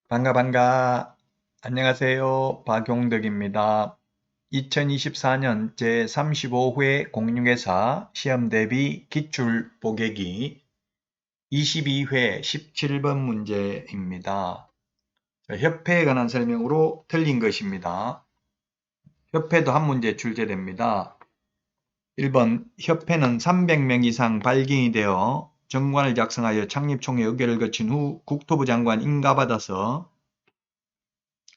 반가. 안녕하세요. 박용덕입니다. 2024년 제35회 공인중개사 시험대비 기출 보객이 22회 17번 문제입니다. 협회에 관한 설명으로 틀린 것입니다. 협회도 한 문제 출제됩니다. 1번 협회는 300명 이상 발행이 되어 정관을 작성하여 창립총회 의결을 거친 후 국토부 장관 인가받아서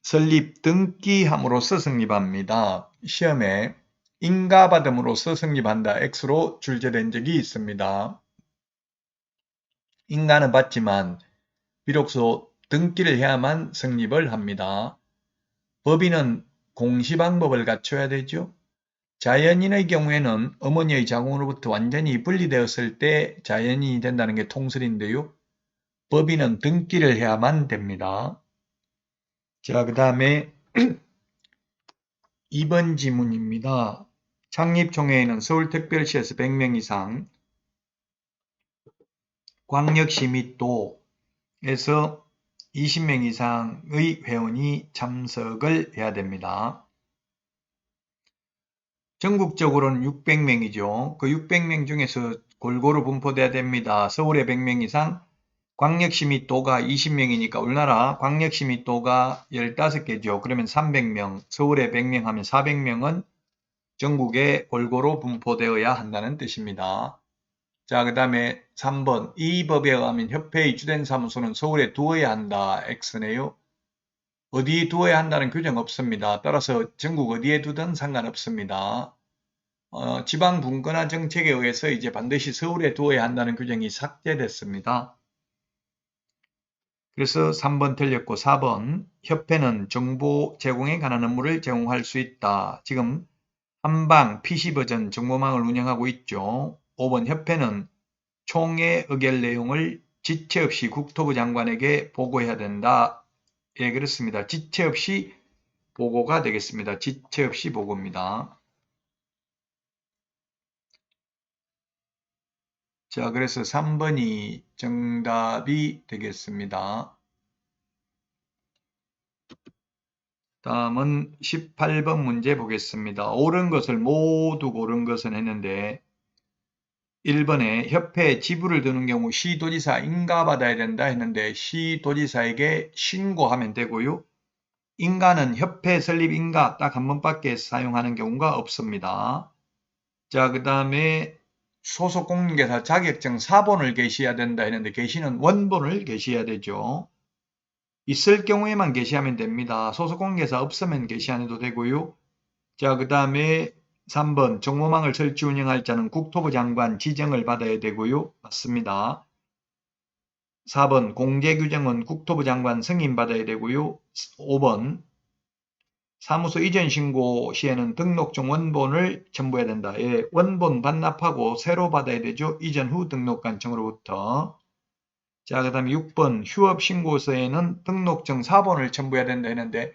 설립 등기함으로써 성립합니다. 시험에 인가받음으로써 성립한다 X로 출제된 적이 있습니다. 인가는 받지만 비로소 등기를 해야만 성립을 합니다. 법인은 공시방법을 갖춰야 되죠. 자연인의 경우에는 어머니의 자궁으로부터 완전히 분리되었을 때 자연인이 된다는 게 통설인데요. 법인은 등기를 해야만 됩니다. 자, 그 다음에 2번 지문입니다. 창립총회에는 서울특별시에서 100명 이상, 광역시 및 도에서 20명 이상의 회원이 참석을 해야 됩니다. 전국적으로는 600명이죠. 그 600명 중에서 골고루 분포돼야 됩니다. 서울에 100명 이상, 광역시 및 도가 20명이니까 우리나라 광역시 및 도가 15개죠. 그러면 300명, 서울에 100명 하면 400명은 전국에 골고루 분포되어야 한다는 뜻입니다. 자, 그 다음에 3번. 이 법에 의하면 협회의 주된 사무소는 서울에 두어야 한다. X네요. 어디에 두어야 한다는 규정 없습니다. 따라서 전국 어디에 두든 상관없습니다. 지방 분권화 정책에 의해서 이제 반드시 서울에 두어야 한다는 규정이 삭제됐습니다. 그래서 3번 틀렸고 4번. 협회는 정보 제공에 관한 업무를 제공할 수 있다. 지금 한방 PC버전 정보망을 운영하고 있죠. 5번 협회는 총회 의결 내용을 지체 없이 국토부 장관에게 보고해야 된다. 예, 그렇습니다. 지체 없이 보고가 되겠습니다. 지체 없이 보고입니다. 자, 그래서 3번이 정답이 되겠습니다. 다음은 18번 문제 보겠습니다. 옳은 것을 모두 고른 것은 했는데 1번에 협회에 지불을 드는 경우 시도지사 인가받아야 된다 했는데 시도지사에게 신고하면 되고요. 인가는 협회 설립 인가 딱 한 번밖에 사용하는 경우가 없습니다. 자, 그 다음에 소속 공인중개사 자격증 사본을 게시해야 된다 했는데 게시는 원본을 게시해야 되죠. 있을 경우에만 게시하면 됩니다. 소속 공인중개사 없으면 게시 안 해도 되고요. 자, 그 다음에 3번 정보망을 설치 운영할 자는 국토부 장관 지정을 받아야 되고요. 맞습니다. 4번 공제규정은 국토부 장관 승인 받아야 되고요. 5번 사무소 이전 신고 시에는 등록증 원본을 첨부해야 된다. 예, 원본 반납하고 새로 받아야 되죠. 이전 후 등록관청으로부터. 자, 그 다음에 6번 휴업신고서에는 등록증 사본을 첨부해야 된다 했는데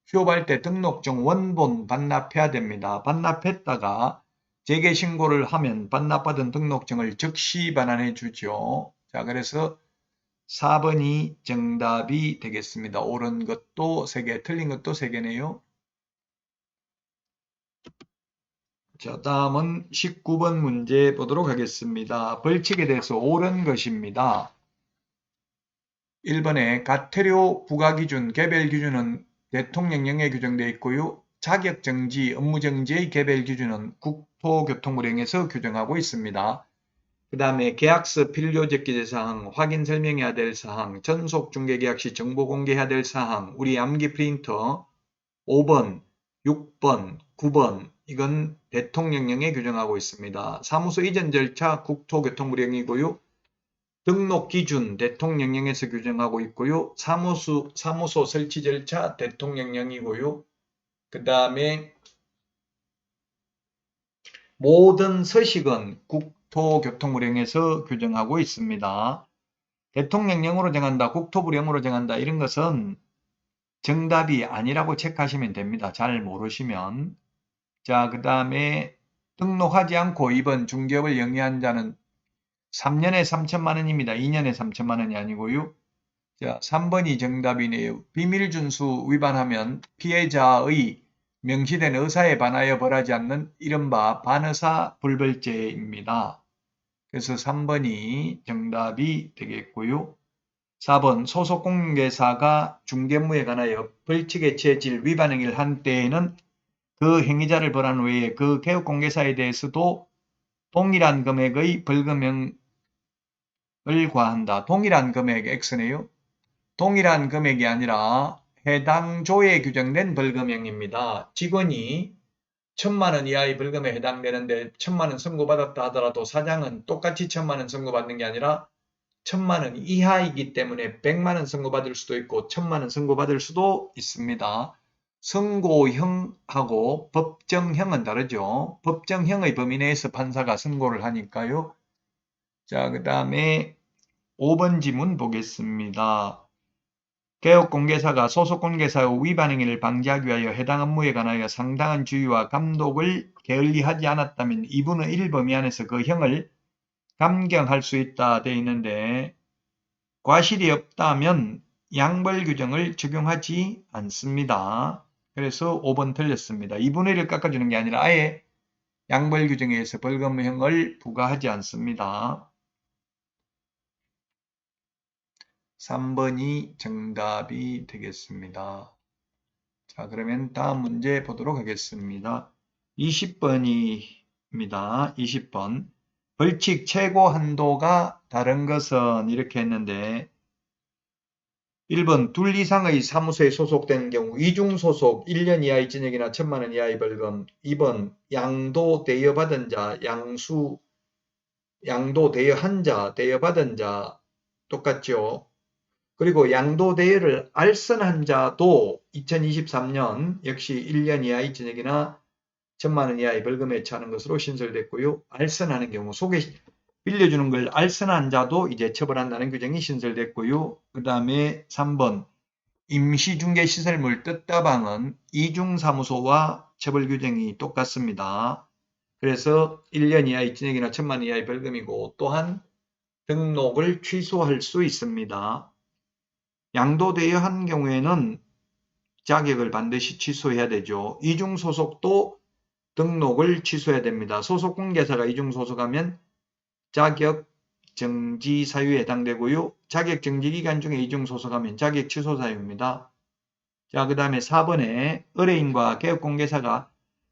휴업할 때 등록증 원본 반납해야 됩니다. 반납했다가 재개신고를 하면 반납받은 등록증을 즉시 반환해 주죠. 자, 그래서 4번이 정답이 되겠습니다. 옳은 것도 3개, 틀린 것도 3개네요. 자, 다음은 19번 문제 보도록 하겠습니다. 벌칙에 대해서 옳은 것입니다. 1번에 가태료 부과기준, 개별기준은 대통령령에 규정되어 있고요. 자격정지, 업무정지의 개별기준은 국토교통부령에서 규정하고 있습니다. 그 다음에 계약서 필요적기재사항, 확인 설명해야 될 사항, 전속중개계약 시 정보 공개해야 될 사항, 우리 암기 프린터 5번, 6번, 9번 이건 대통령령에 규정하고 있습니다. 사무소 이전 절차 국토교통부령이고요. 등록 기준 대통령령에서 규정하고 있고요. 사무소 설치 절차 대통령령이고요. 그 다음에 모든 서식은 국토교통부령에서 규정하고 있습니다. 대통령령으로 정한다, 국토부령으로 정한다 이런 것은 정답이 아니라고 체크하시면 됩니다. 잘 모르시면. 자, 그 다음에 등록하지 않고 이번 중개업을 영위한 자는 3년에 3천만 원입니다. 2년에 3천만 원이 아니고요. 자, 3번이 정답이네요. 비밀준수 위반하면 피해자의 명시된 의사에 반하여 벌하지 않는 이른바 반의사 불벌죄입니다. 그래서 3번이 정답이 되겠고요. 4번 소속 공개사가 중개무에 관하여 벌칙에 처해질 위반 행위를 한 때에는 그 행위자를 벌한 외에 그 개업공개사에 대해서도 동일한 금액의 벌금형을 과한다. 동일한 금액 X네요. 동일한 금액이 아니라 해당 조에 규정된 벌금형입니다. 직원이 1,000만 원 이하의 벌금에 해당되는데 1,000만 원 선고받았다 하더라도 사장은 똑같이 1,000만 원 선고받는 게 아니라 1,000만 원 이하이기 때문에 100만 원 선고받을 수도 있고 1,000만 원 선고받을 수도 있습니다. 선고형하고 법정형은 다르죠. 법정형의 범위 내에서 판사가 선고를 하니까요. 자, 그 다음에 5번 지문 보겠습니다. 개업공개사가 소속공개사의 위반 행위를 방지하기 위하여 해당 업무에 관하여 상당한 주의와 감독을 게을리하지 않았다면 2분의 1 범위 안에서 그 형을 감경할 수 있다 되어 있는데 과실이 없다면 양벌 규정을 적용하지 않습니다. 그래서 5번 틀렸습니다. 2분의 1을 깎아주는 게 아니라 아예 양벌 규정에 의해서 벌금형을 부과하지 않습니다. 3번이 정답이 되겠습니다. 자, 그러면 다음 문제 보도록 하겠습니다. 20번입니다. 20번. 벌칙 최고 한도가 다른 것은 이렇게 했는데 1번 둘 이상의 사무소에 소속된 경우 이중소속 1년 이하의 징역이나 1,000만 원 이하의 벌금. 2번 양도 대여받은 자, 양도 대여한 자, 대여받은 자 똑같죠. 그리고 양도 대여를 알선한 자도 2023년 역시 1년 이하의 징역이나 1,000만 원 이하의 벌금에 처하는 것으로 신설됐고요. 알선하는 경우 빌려주는 걸 알선한 자도 이제 처벌한다는 규정이 신설됐고요. 그 다음에 3번 임시중개시설물 뜻다방은 이중사무소와 처벌 규정이 똑같습니다. 그래서 1년 이하의 징역이나 1,000만 원 이하의 벌금이고 또한 등록을 취소할 수 있습니다. 양도 대여한 경우에는 자격을 반드시 취소해야 되죠. 이중소속도 등록을 취소해야 됩니다. 소속공개사가 이중소속하면 자격 정지 사유에 해당되고요. 자격 정지 기간 중에 이중소속하면 자격 취소 사유입니다. 자, 그 다음에 4번에 의뢰인과 개업공개사가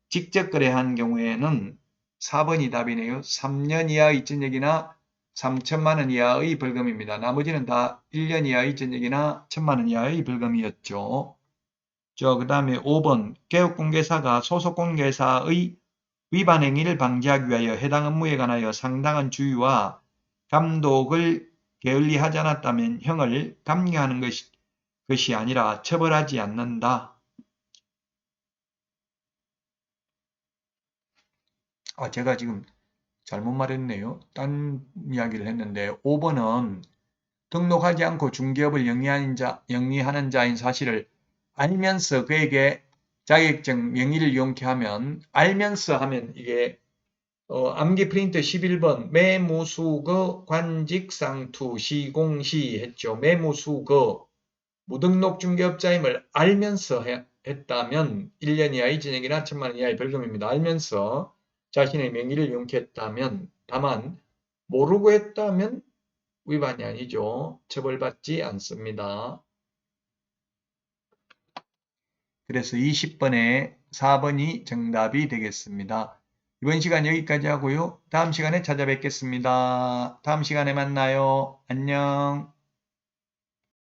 직접 거래한 경우에는 4번이 답이네요. 3년 이하의 징역이나 3,000만 원 이하의 벌금입니다. 나머지는 다 1년 이하의 징역이나 1,000만 원 이하의 벌금이었죠. 자, 그 다음에 5번 개업공개사가 소속공개사의 위반 행위를 방지하기 위하여 해당 업무에 관하여 상당한 주의와 감독을 게을리하지 않았다면 형을 감경하는 것이 아니라 처벌하지 않는다. 제가 지금 잘못 말했네요. 딴 이야기를 했는데 5번은 등록하지 않고 중개업을 영위하는 자인 사실을 알면서 그에게 자격증 명의를 이용케 하면 알면서 하면 이게 암기 프린트 11번 매무수거 관직상투 시공시 했죠. 매무수거 무등록 중개업자임을 알면서 했다면 1년 이하의 징역이나 1,000만 원 이하의 벌금입니다. 알면서 자신의 명의를 이용케 했다면 다만 모르고 했다면 위반이 아니죠. 처벌받지 않습니다. 그래서 20번에 4번이 정답이 되겠습니다. 이번 시간 여기까지 하고요. 다음 시간에 찾아뵙겠습니다. 다음 시간에 만나요. 안녕.